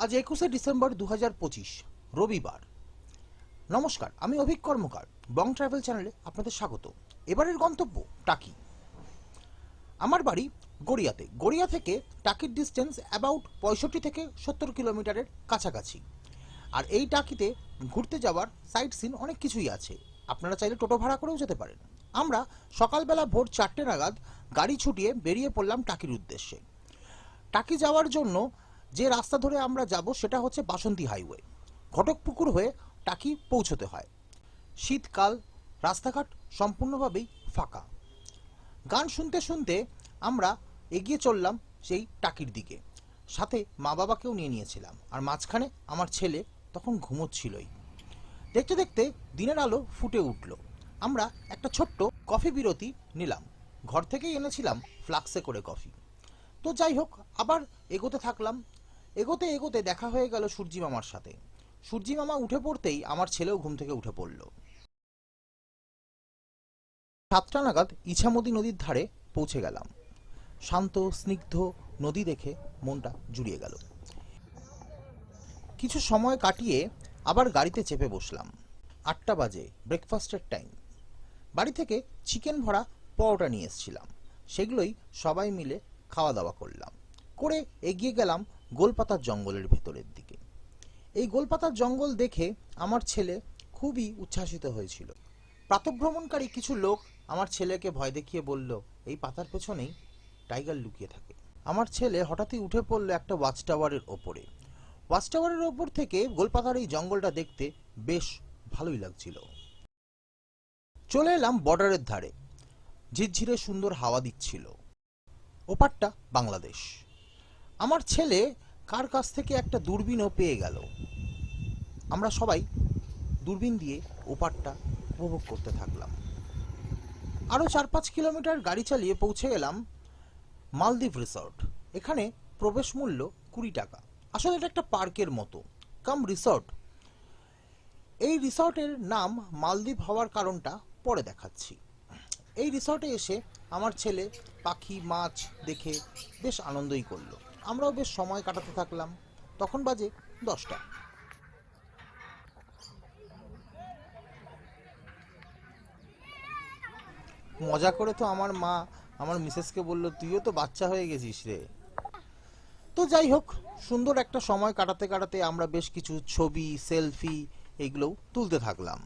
আজ 21শে ডিসেম্বর 2025 রবিবার। নমস্কার, আমি অভিক কর্মকার, বং ট্রাভেল চ্যানেলে আপনাদের স্বাগত। এবারের গন্তব্য টাকি। আমার বাড়ি গড়িয়াতে। গড়িয়া থেকে টাকির ডিস্টেন্স অ্যাবাউট 65 থেকে 70 কিলোমিটারের কাছাকাছি। আর এই টাকিতে ঘুরতে যাওয়ার সাইট সিন অনেক কিছুই আছে। আপনারা চাইলে টোটো ভাড়া করেও যেতে পারেন। আমরা সকালবেলা ভোর 4টে নাগাদ গাড়ি ছুটিয়ে বেরিয়ে পড়লাম টাকির উদ্দেশ্যে। টাকি যাওয়ার জন্য যে রাস্তা ধরে আমরা যাব সেটা হচ্ছে বাসন্তী হাইওয়ে। ঘটকপুকুর হয়ে টাকি পৌঁছতে হয়। শীতকাল, রাস্তাঘাট সম্পূর্ণভাবেই ফাঁকা। গান শুনতে শুনতে আমরা এগিয়ে চললাম সেই টাকির দিকে। সাথে মা বাবাকেও নিয়ে নিয়েছিলাম। আর মাঝখানে আমার ছেলে তখন ঘুমোচ্ছিলই। দেখতে দেখতে দিনের আলো ফুটে উঠল। আমরা একটা ছোট্ট কফি বিরতি নিলাম। ঘর থেকেই এনেছিলাম ফ্লাক্সে করে কফি। তো যাই হোক, আবার এগোতে থাকলাম। এগোতে এগোতে দেখা হয়ে গেল সূর্যি মামার সাথে। সূর্যি মামা উঠে পড়তেই আমার ছেলেও ঘুম থেকে উঠে পড়ল। 7টা নাগাদ ইছামতি নদীর ধারে পৌঁছে গেলাম। শান্ত স্নিগ্ধ নদী দেখে মনটা জুড়িয়ে গেল। কিছু সময় কাটিয়ে আবার গাড়িতে চেপে বসলাম। 8টা বাজে, ব্রেকফাস্টের টাইম। বাড়ি থেকে চিকেন ভরা পরোটা নিয়ে এসেছিলাম। সেগুলোই সবাই মিলে খাওয়া দাওয়া করলাম। করে এগিয়ে গেলাম গোলপাতার জঙ্গলের ভেতরের দিকে। এই গোলপাতার জঙ্গল দেখে আমার ছেলে খুবই উচ্ছ্বাসিত হয়েছিল। প্রাতঃভ্রমণকারী কিছু লোক আমার ছেলেকে ভয় দেখিয়ে বলল, এই পাতার পেছনেই টাইগার লুকিয়ে থাকে। আমার ছেলে হঠাৎই উঠে পড়ল একটা ওয়াচ টাওয়ারের ওপরে। ওয়াচ টাওয়ারের ওপর থেকে গোলপাতার এই জঙ্গলটা দেখতে বেশ ভালোই লাগছিল। চলে এলাম বর্ডারের ধারে। ঝিরঝিরে সুন্দর হাওয়া দিচ্ছিল। ওপারটা বাংলাদেশ। আমার ছেলে কার কাছ থেকে একটা দূরবীনও পেয়ে গেল। আমরা সবাই দূরবীন দিয়ে ওপারটা উপভোগ করতে থাকলাম। আরও 4-5 কিলোমিটার গাড়ি চালিয়ে পৌঁছে গেলাম মালদ্বীপ রিসর্ট। এখানে প্রবেশ মূল্য 20 টাকা। আসলে এটা একটা পার্কের মতো কাম রিসর্ট। এই রিসর্টের নাম মালদ্বীপ হওয়ার কারণটা পরে দেখাচ্ছি। এই রিসর্টে এসে আমার ছেলে পাখি মাছ দেখে বেশ আনন্দই করলো। আমরাও বেশ সময় কাটাতে থাকলাম। তখন বাজে 10টা। মজা করে তো আমার মা আমার মিসেসকে বলল, তুইও তো বাচ্চা হয়ে গেছিস রে। তো যাই হোক, সুন্দর একটা সময় কাটাতে কাটাতে আমরা বেশ কিছু ছবি সেলফি এইগুলোও তুলতে থাকলাম।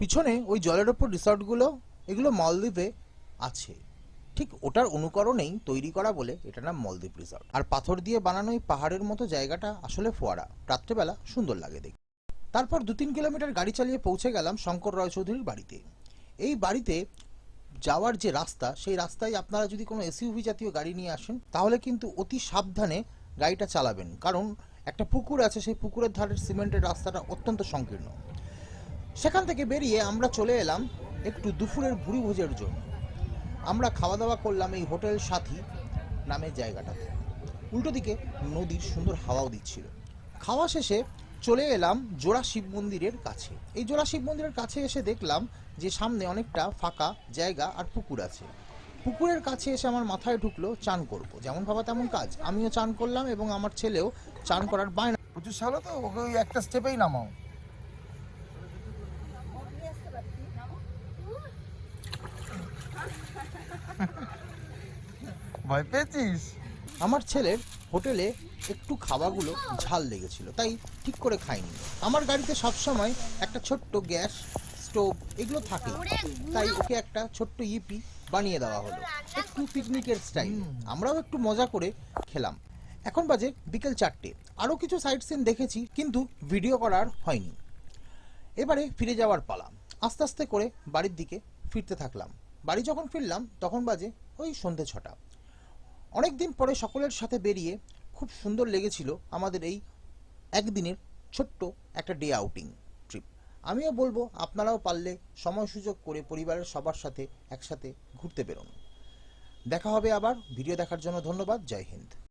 পিছনে ওই জলের ওপর রিসর্টগুলো, এগুলো মালদ্বীপে আছে। ঠিক ওটার অনুকরণেই তৈরি করা বলে এটা নাম মালদ্বীপ রিসর্ট। আর পাথর দিয়ে বানানো এই পাহাড়ের মতো জায়গাটা আসলে ফোয়ারা। রাত্রেবেলা সুন্দর লাগে দেখতে। তারপর 2-3 কিলোমিটার গাড়ি চালিয়ে পৌঁছে গেলাম শঙ্কর রায়চৌধুরীর বাড়িতে। এই বাড়িতে যাওয়ার যে রাস্তা, সেই রাস্তায় আপনারা যদি কোনো এসইউভি জাতীয় গাড়ি নিয়ে আসেন তাহলে কিন্তু অতি সাবধানে গাড়িটা চালাবেন, কারণ একটা পুকুর আছে, সেই পুকুরের ধারের সিমেন্টের রাস্তাটা অত্যন্ত সংকীর্ণ। সেখান থেকে বেরিয়ে আমরা চলে এলাম একটু দুপুরের ভুরি ভোজের জন্য। আমরা খাওয়া দাওয়া করলাম এই হোটেল সাথী নামের জায়গাটাতে। উল্টো দিকে নদীর সুন্দর হাওয়াও দিচ্ছিল। খাওয়া শেষে চলে এলাম জোড়া শিব মন্দিরের কাছে। এই জোড়া শিব মন্দিরের কাছে এসে দেখলাম যে সামনে অনেকটা ফাঁকা জায়গা আর পুকুর আছে। পুকুরের কাছে এসে আমার মাথায় ঢুকলো চান করব। যেমন ভাবা তেমন কাজ, আমিও চান করলাম এবং আমার ছেলেও চান করার বায়না। প্রচুর সালো তো ওকে ওই একটা স্টেপেই নামাও। ভয় পেয়েছিস? আমার ছেলের হোটেলে একটু খাওয়াগুলো ঝাল লেগেছিল, তাই ঠিক করে খাইনি। আমার গাড়িতে সবসময় একটা ছোট্ট গ্যাস স্টোভ এগুলো থাকে, তাই ওকে একটা ছোট্ট ইপি বানিয়ে দেওয়া হলো, একটু পিকনিকের স্টাইল। আমরাও একটু মজা করে খেলাম। এখন বাজে বিকেল 4টে। আরও কিছু সাইট সিন দেখেছি, কিন্তু ভিডিও করার হয়নি। এবারে ফিরে যাওয়ার পালা। আস্তে আস্তে করে বাড়ির দিকে ফিরতে থাকলাম। বাড়ি যখন ফিরলাম তখন বাজে ওই সন্ধে 6টা। অনেক দিন পরে সকলের সাথে বেরিয়ে খুব সুন্দর লেগেছিল আমাদের এই একদিনের ছোট্ট একটা ডে আউটিং ট্রিপ। আমিও বলবো আপনারাও পারলে সময় সুযোগ করে পরিবারের সবার সাথে একসাথে ঘুরতে বেরোন। দেখা হবে আবার। ভিডিও দেখার জন্য ধন্যবাদ। জয় হিন্দ।